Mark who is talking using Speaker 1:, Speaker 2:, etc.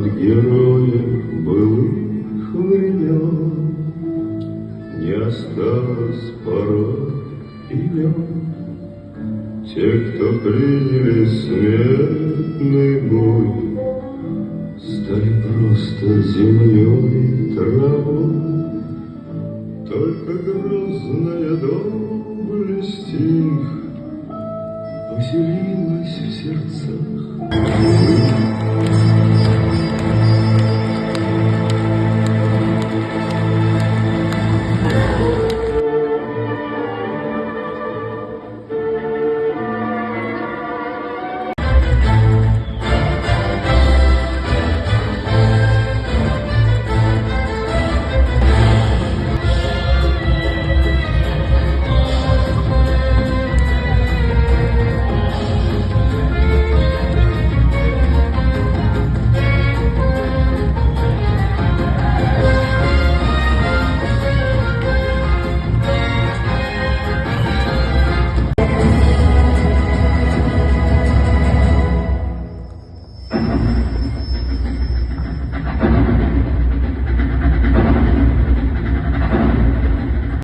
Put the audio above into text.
Speaker 1: от героев былых времен не осталось порой имен. Те, кто приняли смертный бой, стали просто землей и травой. Только грозная доблесть их поселилась в сердцах.